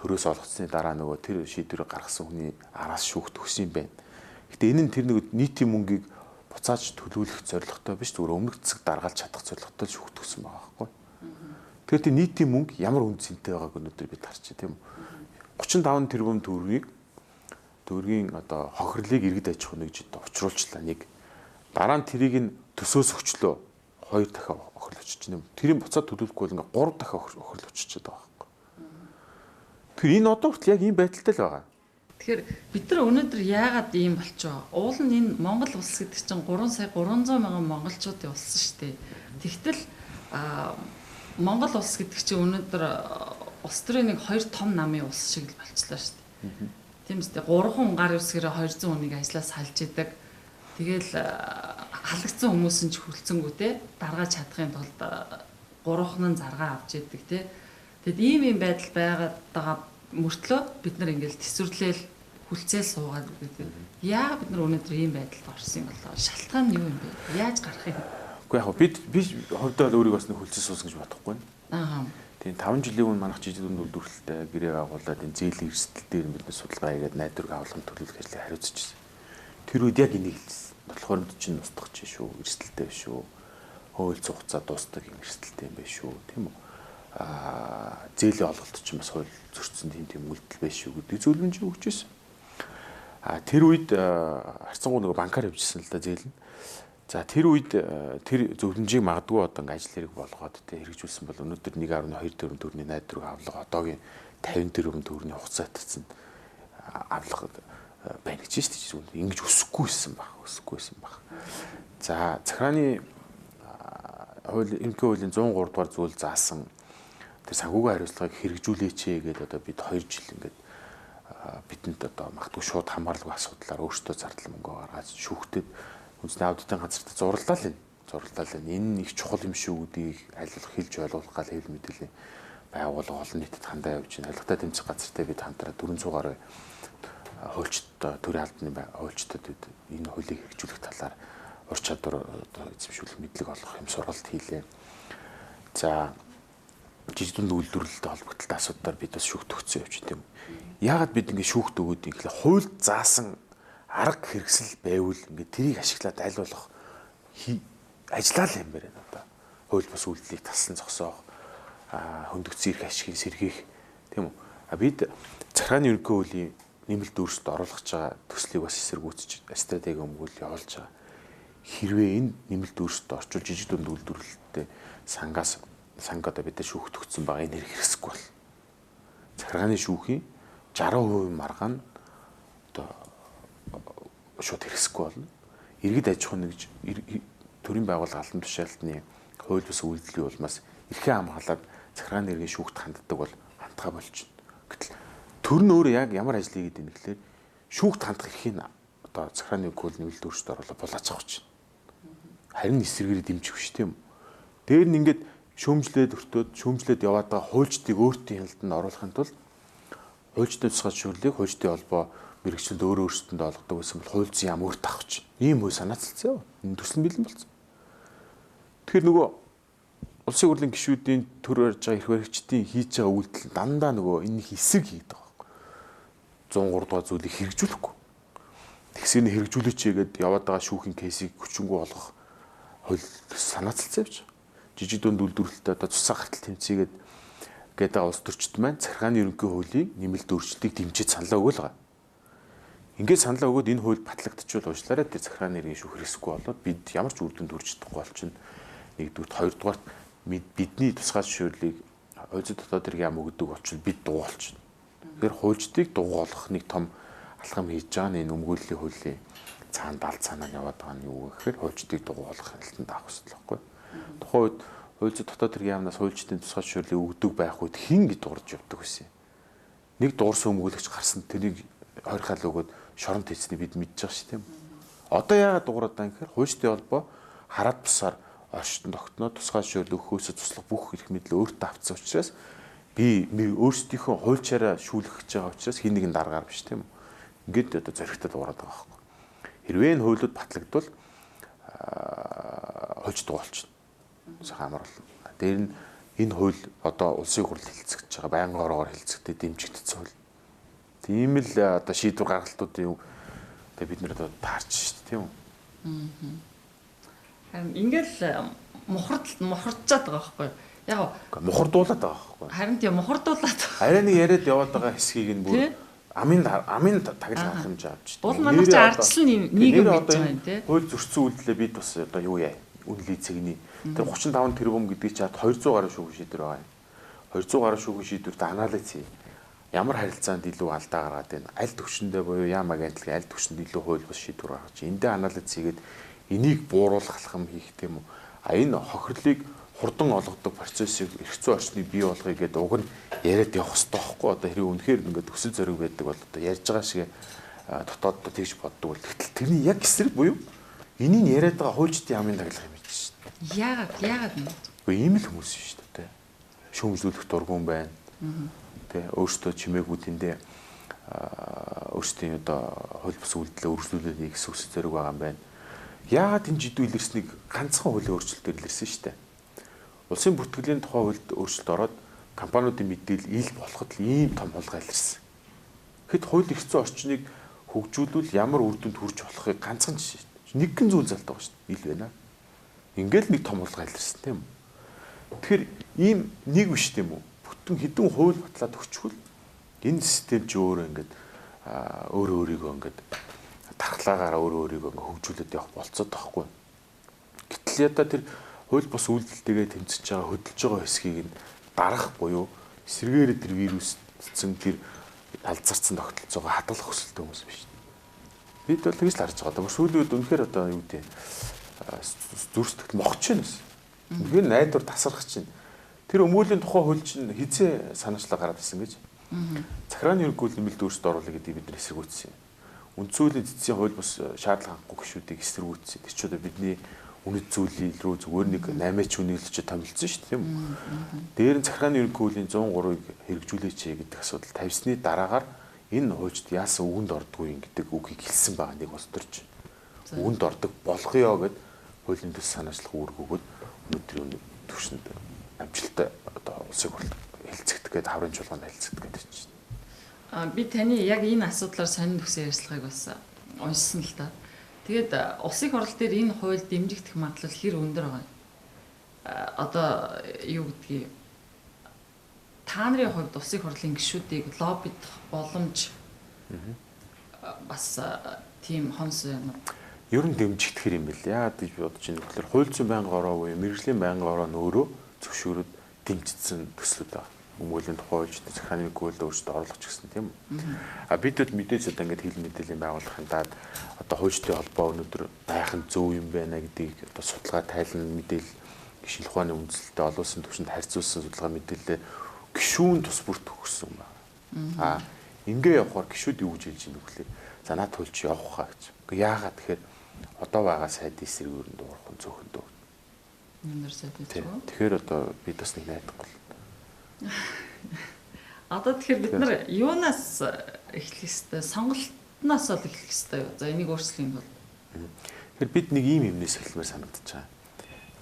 төрөөс олгоцсны дараа нөгөө тэр шийдвэрийг гаргасан хүний араас шүүхт өгсөн юм байна. Гэтэ энэ нь тэр нэг нийтийн мөнгийг буцааж төлөвлөх зорилготой биш зүгээр өмнөх цэцэг даргаалж чадах зорилготой л шүүхтгсэн байгаа байхгүй. Тэгэхээр тийм нийтийн мөнгө ямар үн цэнтэй байгааг өнөөдөр бид харчих тийм үү. 35 тэрбум төгрөгийн одоо хохирлыг иргэд аж ахуйн нэгжид учруулчлаа нэг. Дараа нь тэрийг нь төсөөс өчлөө 2 дахин хохирол очиж юм. Тэрийг буцаад төлөвлөхгүй бол ингээ 3 дахин хохирол очиж байгаа байхгүй. Тэгэхээр энэ одоо хүртэл яг ийм байдалтай л байгаа. Тэгэхээр бид нар өнөөдөр яагаад ийм болчихоо? Уул нь энэ Монгол улс гэдэг чинь 3 сая 300 мянган монголчуудын улс шүү дээ. Тэгтэл Монгол улс гэдэг чинь өнөөдөр улс төрийн нэг 2 том намын улс шиг л болчихлоо шүү дээ. Тийм үстэй 3 хүн гар үсгэрээ 200 хүнийг ажлаас салж идэг. Тэгэл халагдсан хүмүүс нь ч хүлцэнгүү те даргааж чадахын тулд 3хан нь заргаа авч идэг те. Тэгэд ийм байдал байгаад байгаа мөртлөө бид нар ингээл төсвөрлөөл хүлцээл суугаад гэдэг. Яагаад бид нар өнөөдөр ийм байдалд орсон юм болоо? Шалтгаан нь юу юм бэ? Яаж гарах юм? Үгүй яг би хувьдаа л өөрийгөө бас нэг хүлцэл суусан гэж бодохгүй. Аа. Тийм 5 жилийн өмнө манайх жижиг дунд үйлдвэрлэлтэй гэрээ агуулад энэ зээлийн эрсдэл дээр бидний судалгаа хийгээд найдварыг авалгын төлөвлөх ажлыг хариуцчихсан. Тэр үед яг энийг хэлсэн. Болохоор чинь устгах чинь шүү, эрсдэлтэй биш шүү. Хууль зугацаа дуустдаг юм эрсдэлтэй юм биш шүү, тийм үү? Зээлийн олголт чинь бас хууль зөрчсөн тийм үйлдэл биш шүү гэдэг зөвлөмж өгч ирсэн. Тэр үед харцангуй нэг банкар явжсэн л да зээл нь. За тэр үед тэр зөвлөмжийг магадгүй одоо ингээ ажил хэрэг болгоод хэрэгжүүлсэн бол өнөөдөр 1.2 тэрбум төгрөгийн найдварыг авлага одоогийн 50 тэрбум төгрөгийн хугацаанд татсан авлага байна гэж шүү дээ. Ингэж өсөхгүйсэн баг. За захиргааны хууль эмхээ хуулийн 103 дугаар зүйл заасан тэр санхүүгийн хариуцлагыг хэрэгжүүлээч гэдэг одоо бид 2 жил ингээд бидэнд одоо магадгүй шууд хамаарлагын асуудлаар өөртөө зардал мөнгө гаргаж шүүхтэд үндэсний аудитын газарт зурлалаа л энэ. Энэ их чухал юм шүү гэдгийг айлуулах хэлж ойлгуулах гал хэвлэл мэдээллийн байгууллага олон нийтэд хандаа явж байна. Айлгата тэмцэх газартай бид хамтраа 400 гаруй хуульчдод төрийн албаны хуульчдод энэ хуулийг хэрэгжүүлэх талаар ур чадвар эзэмшүүлэх мэдлэг олох юм сургалт хийлээ. За жижиг дунд үйлдвэрлэлтэй холбогдлолтой асуудлаар бид бас шүүхт өгсөн явж тийм. Яагаад бид ингэ шүүхт өгөөд юм гэхэл хууль заасан арга хэрэгсэл байвал ингээ тэрийг ашиглаад айлуулах ажиллаа л юм байна одоо. Хууль бус үйлдэлийг талсан зогсоох, хөндөгцөн эрх ашигыг сэргээх тийм үү. Бид захиргааны ерөнхий хуулийн нэмэлт өөрчлөлт оруулах байгаа төслийг бас эсэргүүцэж стратеги өмгөөл явуулж байгаа. Хэрвээ энэ нэмэлт өөрчлөлт орчуулж жижиг дунд үйлдвэрлэлтэй санг одоо бид шүүхт өгсөн байгаа энэ хэрэгсэхгүй бол захиргааны шүүхийн 60% маргаа нь одоо шууд хэрэгсэхгүй болно. Иргэд аж ахуйн нэгж төрийн байгууллага албан тушаалтны хууль бус үйлдэлийн улмаас эрхээ хамгаалаад захиргааны иргэн шүүхт ханддаг бол хандгаа болчихно. Гэтэл төр нь өөрөө яг ямар ажлыг гэдэг нь гэхэлэр шүүхт хандах эрхийг одоо захиргааны хууль нэмэлт өөрчлөлт оруулаад булаач авах чинь. Харин эсрэгээрээ дэмжих биш тийм үү? Дээр нь ингээд шүүмжлээд яваад байгаа хуульчдыг өөртөө хяналтанд оруулахын тулд хуульчдын тусгай зөвшөөрлийг хуульчдын холбоо мэрэгчлэлд өөрсдөндөө олгодог гэсэн бол хууль зүйн яам өөрт авах чинь. Ийм үе санаацалцсан. Энэ төсөл бэлэн болсон. Тэгэхээр нөгөө улсын хурлын гишүүдийн төр барьж байгаа эрх баригчдын хийж байгаа үйлдэл дандаа нөгөө энэ хэсэг хийдэг байхгүй. 103 дугаар зүйлийг хэрэгжүүлэхгүй. Тэгсээр нь хэрэгжүүлээч гэдэг яваад байгаа шүүхийн кейсийг хүчингү болгох хууль санаацалцсан явж. Жижиг дунд үйлдвэрлэлтэй одоо цусаа гартал тэмцээгээд гэдэг улс төрчд маань захиргааны ерөнхий хуулийн нэмэлт өөрчлөлтийг дэмжиж саналаа өгөөл байгаа. Ингээд саналаа өгөөд энэ хууль батлагдчихвал уучлаарай тэр захиргааны иргэн шүүх хэрэгсэхгүй болоод бид ямар ч үр дүнд хүрч чадахгүй болчихно. Нэгдүгээр, хоёрдугаар бидний тусгай зөвшөөрлийг хууль дотоод хэрэг яам өгдөг болчихвол бид дуу болчихно. Тэгэхээр хуульчдыг дуугуулах нэг том алхам хийж байгаа нь энэ өмгөөллийн хуулийн цаана далд цаанаа яваад байгаа нь юу гэхээр хуульчдыг дуугуулах хяналтанд авах хэрэгтэй байхгүй. Тухайн үед хууль дотоод хэрэг яамнаас хуульчдын тусгай зөвшөөрлийг өгдөг байх үед хин гэж дуурж явдаг байсан юм. Нэг дуурсан өмгөөлөгч гарсан тэрийг хорихал өгөөд шоронд хийснийг бид мэдж байгаа шүү тийм. Одоо яагаад дуурайд байгаа юм гэхээр хуульчдын холбоо хараад бусаар оршин тогтноо тусгай зөвшөөрөл өгөхөөсөө туслах бүх эрх мэдэл өөртөө авцсан учраас би өөрсдийнхөө хуульчаараа шүүлгэж байгаа учраас хин нэгэн дараагаар биш тийм үү. Ингээд одоо зоригтой дуурайд байгаа байхгүй. Хэрвээ энэ хуулиуд батлагдвал хуульч дуулчихна. Сайхан амар болно. Дээр нь энэ хууль одоо улсын хурл хэлцэж байгаа байнгын ороогоор хэлцэгдээ дэмжигдсэн хууль. Тийм л одоо шийдвэр гаргалтуудын одоо бид нэр одоо таарч шүү дээ тийм үү. Харин ингээл мухардчаад байгаа байхгүй юу? Яг мухардуулаад байгаа байхгүй. харин тийм мухардуулаад. Арай нэг яриад яваад байгаа хэсгийг нь бүр амын таглах хэмжээ авч. Бол манай ч ардчлал нийгэм гэж байгаа юм тий. Хууль зөрчсөн үйлдэлээ бид бас одоо юу яа? Үнэлээ цэгний. Тэр 35 тэрбум гэдэг чинь 200 гаруй шүүгэн шийдвэр байгаа юм. 200 гаруй шүүгэн шийдвэрт анализ хий. Ямар харилцаанд илүү алдаа гаргаад байна? Аль түвшиндээ буюу яам агентлагийн аль түвшинд илүү хууль бус шийдвэр гаргаж. Эндээ анализ хийгээд энийг бууруулах алхам хийх тийм үү? А энэ хохирлыг хурдан олгодог процессыг эрх зүйн орчныг бий болгоё гэдэг уг нь яриад явах хэрэгтэй байхгүй одоо хэрэг үнэхээр ингээд төсөл зориг байдаг бол одоо ярьж байгаа шиг дотооддоо тэгж боддог бол гэтэл тэрний яг эсрэг буюу энийг яриад байгаа хуульчдын амын таглах юм чинь шүү дээ. Яагаад юм бэ? Гэхдээ ийм л хүмүүс шүү дээ. Шүүмжлүүлэх дургуун байна. Тэ өөртөө чимээгүй тэндээ өөртөө одоо хууль бус үйлдэлээ өргөжлүүлээд хийх үс зориг байгаа юм байна. Яагаад энэ жидүү илэрснийг ганцхан хуулийн өөрчлөлтөөр илэрсэн шүү дээ. Улсын бүртгэлийн тухай хуульд өөрчлөлт ороод компаниудын мэдээлэл ил болоход л ийм том хулгай илэрсэн. Хэд хууль эрх зүйн орчныг хөгжүүлвэл ямар үр дүнд хүрч болохыг ганцхан жишээ. Нэгэн зүйл залт байгаа шүү дээ. Ил байна. Ингээл нэг том хулгай илэрсэн тийм үү. Тэгэхээр ийм нэг биш тийм үү. Бүтэн хэдэн хууль батлаад өчгөл энэ систем чи өөрөө ингээд өөрийгөө ингээд тархлагаараа өөрийгөө ингээд хөгжүүлээд явах болцоод тахгүй. Гэтэл ята тэр хууль бус үйлдэлтэйгээ тэмцэж байгаа хөдөлж байгаа хэсгийг нь дарах буюу эсрэгээр тэр вирусцэн тэр алзарцсан тогтолцоогоо хадгалах хүсэлтэй хүмүүс биш. Бид бол тэгж л харж байгаа. Сүүлийн үед үнэхээр одоо юу гэдэг зүрстгэл мохч байна. Үнэхээр найдвар тасарх чинь. Тэр өмгөөлийн тухай хууль чинь хизээ санаачлаа гараад ирсэн гэж. Захирааны ерөнхий нэмэлт өөрчлөлт оруулах гэдэг бид нар эсэргүүцсэн. Үндсүүлийн цэцгийн хууль бус шаардлага хангахгүй гишүүдийг эсэргүүцсэн. Тэр ч одоо бидний үнэт зүйлийн рүү зүгээр нэг 8-ч үнэлж томилсон шүү дээ тийм үү. Дээр нь захирааны ерөнхий хуулийн 103-ыг хэрэгжүүлээч гэдэг асуудал тавьсны дараагаар энэ хуульчд яасан үгэнд ордгүй юм гэдэг үгийг хэлсэн байгаа нэг улсторч. Үгэнд ордог болохё гэд хуулийн төс санаачлах үүргөөгд өнөөдрийн төвшөнд амжилттай одоо улсыг хэлцэгдэх гээд хаврын чуулганд хэлцэгдэх гэдэг чинь. Би таны яг энэ асуудлаар сонин төгсөн ярьцлагыг бас уншсан л да. Тэгээд улсын их орол дээр энэ хууль дэмжигдэх магадлал хэр өндөр байгаа юм. Одоо юу гэдгийг та нарын хувьд улсын их орлын гишүүдийг лоббидох боломж бас тийм хонс юм. Ер нь дэмжигдэх юм бэл. Яагаад гэж бодож байна гэхээр хууль зүйн байнгын ороо буюу мэргэжлийн байнгын ороо нь өөрөө зөвшөөрөд дэмжигдсэн төслүүд байна. Өмгөөлийн тухай хууль, захирааны хуулиуд өөрчлөлт оруулах гэсэн тийм үү. А бидэд мэдээж одоо ингээд хил мэдээллийн байгууллагын даад одоо хуульчдын холбоо өнөөдөр байхын зөв юм байна гэдгийг одоо судалгаа тайлан мэдээлэл гишүүн ухааны үндэслэлтэй олон улсын түвшинд харьцуулсан судалгаа мэдээлэлээ гишүүн тус бүрт өгсөн байна. А ингээ явахаар гишүүд юу гэж хэлж байгаа юм бэ гэхээр за наад хуульч явах хаа гэж. Гэхдээ яагаад тэгэхээр одоо байгаа сайдын эсрэг өрөнд уурах нь зөөхөн дөө. Тэгэхээр одоо бид бас нэг найдахгүй. Одоо тэгэхээр бид нар юунаас эхлэх ёстой? Сонголтноос л эхлэх ёстой юу? За энийг өөрчлөх юм бол. Тэгэхээр бид нэг ийм юмнээс эхлэмээр санагдаж байгаа.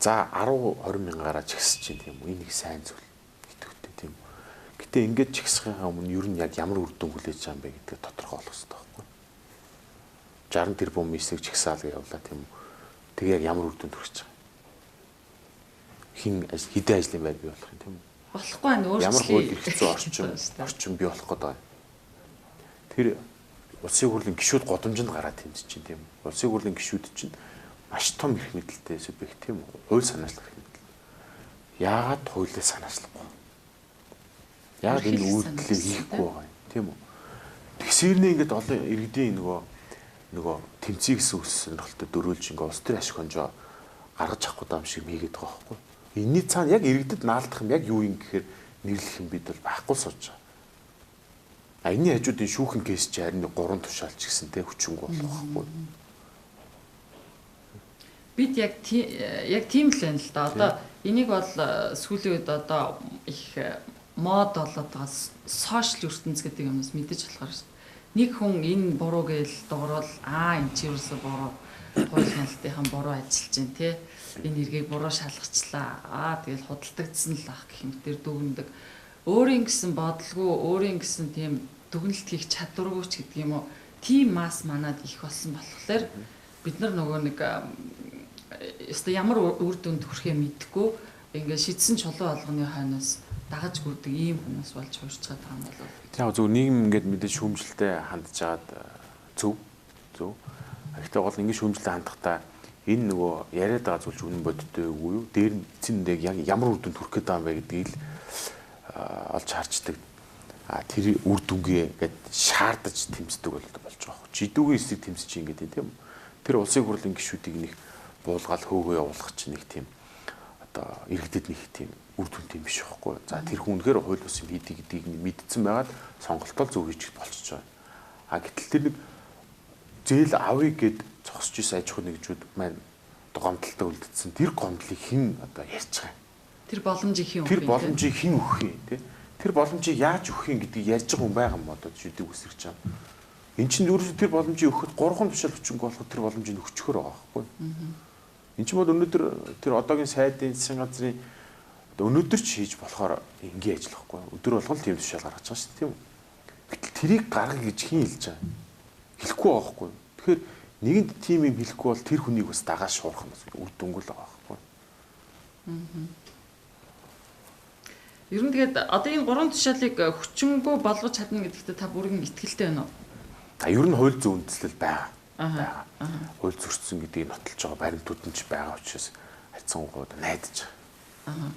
За 10-20 мянгаараа чигсэж чинь тийм үү? Энэ нэг сайн зүйл. Итгэвтэй тийм үү? Гэтэ ингэж чигсахын өмнө ер нь яг ямар үр дүн хүлээж байгаа юм бэ гэдгийг тодорхойлох хэрэгтэй байхгүй юу? 60 тэрбум эсрэг чигсаал гэж явлаа тийм үү? Тэгээ яг ямар үр дүнд хүрч байгаа? Хэдэн ажлын байр бий болох юм тийм үү? Болохгүй нь өөрчлөлт. Ямар хууль эрх зүйн орчин бий болох гэдэг. Тэр улсын хурлын гишүүд годомжинд гараад тэмцэж чинь тийм үү? Улсын хурлын гишүүд чинь маш том эрх мэдэлтэй субъект тийм үү? Хууль санаачлах эрх мэдэл. Яагаад хуулийг санаачлахгүй? Яагаад энэ үйлдэлийг хийхгүй байгаа юм тийм үү? Тэгсэрнээ ингээд олон иргэдийн нөгөө тэмцээг гэсэн үс сонирхолтой дөрөөлж ингээд улс төр ашиг хонжоо гаргаж авахгүй даам шиг хийгээд байгаа байхгүй. Энийний цаана яг иргэдэд наалдах юм яг юу юм гэхээр нэрлэх юм бид бол байхгүй сууж байгаа. А энэний хажуудын шүүхэн кейс чи харин 3 тушаалч гэсэн те хүчинг болох байхгүй. Бид яг тийм л байна л да. Одоо энийг бол сүүлийн үед одоо их мод болоод байгаа сошиал ертөнц гэдэг юмс мэдэж болохоор шүү. Нэг хүн энэ буруу гээл дуурал энэ чи юусэн буруу хууль налтынхан буруу ажиллаж байна те. Энэ эргийг буруу шалгачлаа. Тэгэл худалдагдсан л ах гэх юм дээр дүгндэг. Өөрийн гэсэн бодлого, өөрийн гэсэн тийм дүгнэлт хийх чадваргүй ч гэдэг юм уу. Тим масс манад их болсон болохоор бид нар нөгөө нэг ёстой ямар үр дүнд хүрэхээ мэдгүй ингээд шидсэн чулуу болгоны хойноос дагаж гүрдэг ийм хүмүүс болж хуурч байгаа юм болов. Яг зөв нийгэм ингээд мэдээж шүүмжлэлтэй хандж байгаад зөв. Гэхдээ гол ингээд шүүмжлэлтэй хандахдаа энэ нөгөө яриад байгаа зүйл үнэн бодиттой үгүй юу? Дээр нь эцэн дээр яг ямар үр дүнд хүрэх гээд байгаа юм бэ гэдгийг л олж харждаг. Тэр үр дүнгээ гээд шаардаж тэмцдэг болж байгаа юм. Жидүүгийн эсрэг тэмцэж ингээд тийм. Тэр улсын хурлын гишүүдийг нэг буулгаал хөөгөө явуулах чинь нэг тийм одоо иргэдэд нэг тийм үр дүнтэй юм биш байхгүй. За тэр хүн үнэхээр хууль бус юм хийдэг гэдгийг мэдсэн байгаад сонголтол зөв хийчих болчихж байгаа. Гэтэл тэр нэг зээл авъя гэд зогсож исэн аж ахуйн нэгжүүд маань одоо гомдолтой үлдсэн. Тэр гомдлыг хэн одоо ярьж байгаа юм? Тэр боломжийг хэн өгөх юм? Тэр боломжийг хэн өгөх юм те? Тэр боломжийг яаж өгөх юм гэдгийг ярьж байгаа хүн байгаа юм одоо шүдэг үсэрч байгаа. Эн чинь ерөөсөө тэр боломжийг өгөхөд 3 тушаал хүчинг болохоор тэр боломжийг өгчихөр байгаа байхгүй. Эн чинь бол өнөөдөр тэр одоогийн сайдын засгийн газрын өнөөдөр ч хийж болохоор энгийн ажиллахгүй. Өдөр болгон тийм тушаал гаргаж байгаа шүү дээ тийм үү? Гэтэл тэрийг гаргах гэж хэн хэлж байгаа юм? Хэлэхгүй байгаа байхгүй. Тэгэхээр нэгэнд тийм юм хэлэхгүй бол тэр хүнийг бас дагаад шуурах юм бас үр дүнгэл байгаа байхгүй. Ер нь тэгээд одоо энэ 3 тушаалыг хүчингү болгож чадна гэдэгт та бүрэн итгэлтэй байна уу? Ер нь хууль зүйн үндэслэл байгаа. Хууль зөрчсөн гэдгийг нотолж байгаа баримтууд нь ч байгаа учраас хайцсангууд найдаж байгаа.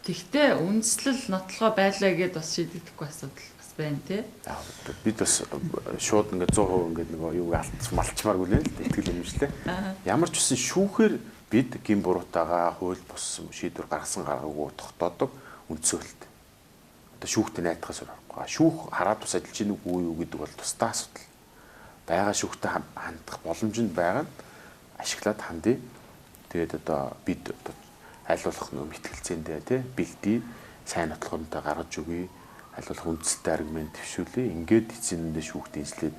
Тэгтээ үндэслэл нотлогоо байлаа гэдээ бас шийдэгдэхгүй асуудал бас байна тий. Бид бас шууд ингээд 100% ингээд нөгөө юу малчмааргүй л итгэл юмжлээ. Ямар ч үсэн шүүхээр бид гин буруутайгаа хууль бус шийдвэр гаргасан гаргаагүй тогтоодог үндсөөлт. Одоо шүүхтэй найдахаас аргагүй. Шүүх хараад тус ажиллаж гин үгүй юу гэдэг бол тусдаа асуудал. Бага шүүхтэй хандах боломж нь байгаа нь ашиглаад хандъя. Тэгээд одоо бид аль болох нөө мэтгэлцээндээ тий бэлдээ сайн нотлохонтой гаргаж өгье. Аль болох үндсэлтэй аргумент төвшүүлээ. Ингээд эцсэндээ шүүхтийн эзлээд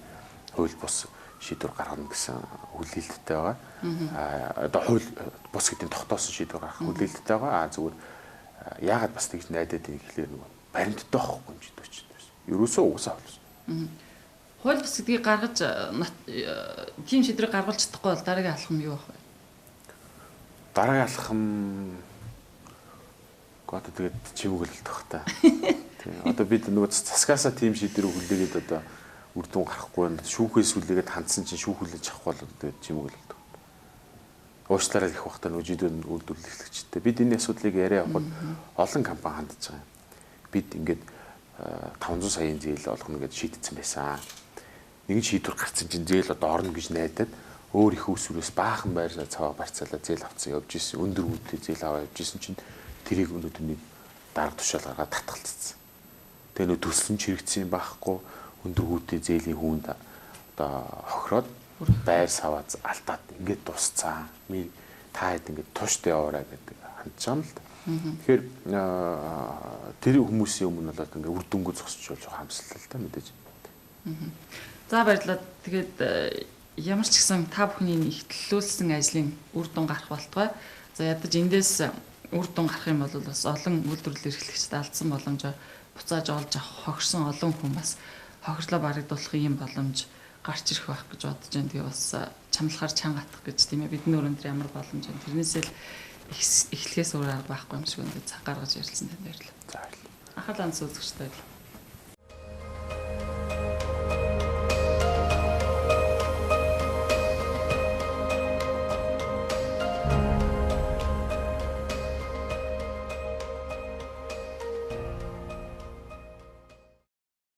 хууль бус шийдвэр гаргана гэсэн хүлээлттэй байгаа. Одоо хууль бус гэдгийг тогтоосон шийдвэр гаргах хүлээлттэй байгаа. Зүгээр яагаад бас тэгж найдаад байгааг хэлээ нөгөө баримттай байхгүй юм жидүүч. Ерөөсөө угсаа болсон. Хууль бус гэдгийг гаргаж тийм шийдвэрийг гаргуулж чадахгүй бол дараагийн алхам юу байх вэ? Дараагийн алхам одоо тэгээд чимэглэлт тах та. Одоо бид нөгөө засгаасаа тийм шийдвэр хүлээгээд одоо үр дүн гарахгүй байна. Шүүхээс хүлээгээд хандсан чинь шүүх хүлээж авахгүй бол тэгээд чимэглэлт. Уучлаарай гэх бахта нөгөө жидүүн үйлдвэрлэгчтэй. Бид энэ асуудлыг яриа явахад олон компани хандж байгаа юм. Бид ингээд 500 саяын зээл олгоно гэж шийдсэн байсан. Нэгэн шийдвэр гарцсан чинь зээл одоо орно гэж найдаад өөр их усрээс баахан байр цаваа барьцаалаа зээл авцсан явж исэн. Өндөр үүдтэй зээл аваа явж исэн чинь тэрийг өнөөдөр нэг дарга тушаал гаргаад татгалцсан. Тэгээ нөө төсөл нь чирэгдсэн байхгүй өндөр үүдтэй зээлийн хүнд одоо хохироод байр саваа алдаад ингээд дусцаа. Та хэд ингээд тууштай яваарай гэдэг хандж байгаа юм л да. Тэгэхээр тэр хүмүүсийн өмнө болоод ингээд үр дүнгөө зогсож болж байгаа хамсалтай л да мэдээж. За баярлалаа. Тэгээд ямар ч гэсэн та бүхний ихтлүүлсэн ажлын үр дүн гарах болтугай. За ядаж эндээс үр дүн гарах юм бол бас олон үйлдвэрлэл эрхлэгчид алдсан боломжоо буцааж олж авах хохирсон олон хүн бас хохирлоо барагдуулах юм боломж гарч ирэх байх гэж бодож байна. Тэгээ бас чамлахаар чангатах гэж тийм ээ бидний өрөөнд ямар боломж байна. Тэрнээсээ л эхлэхээс өөр арга байхгүй юм шиг өндөр цаг гаргаж ярилцсан танд баярлалаа. За баярлалаа. Анхаалаа үзэгчтэй.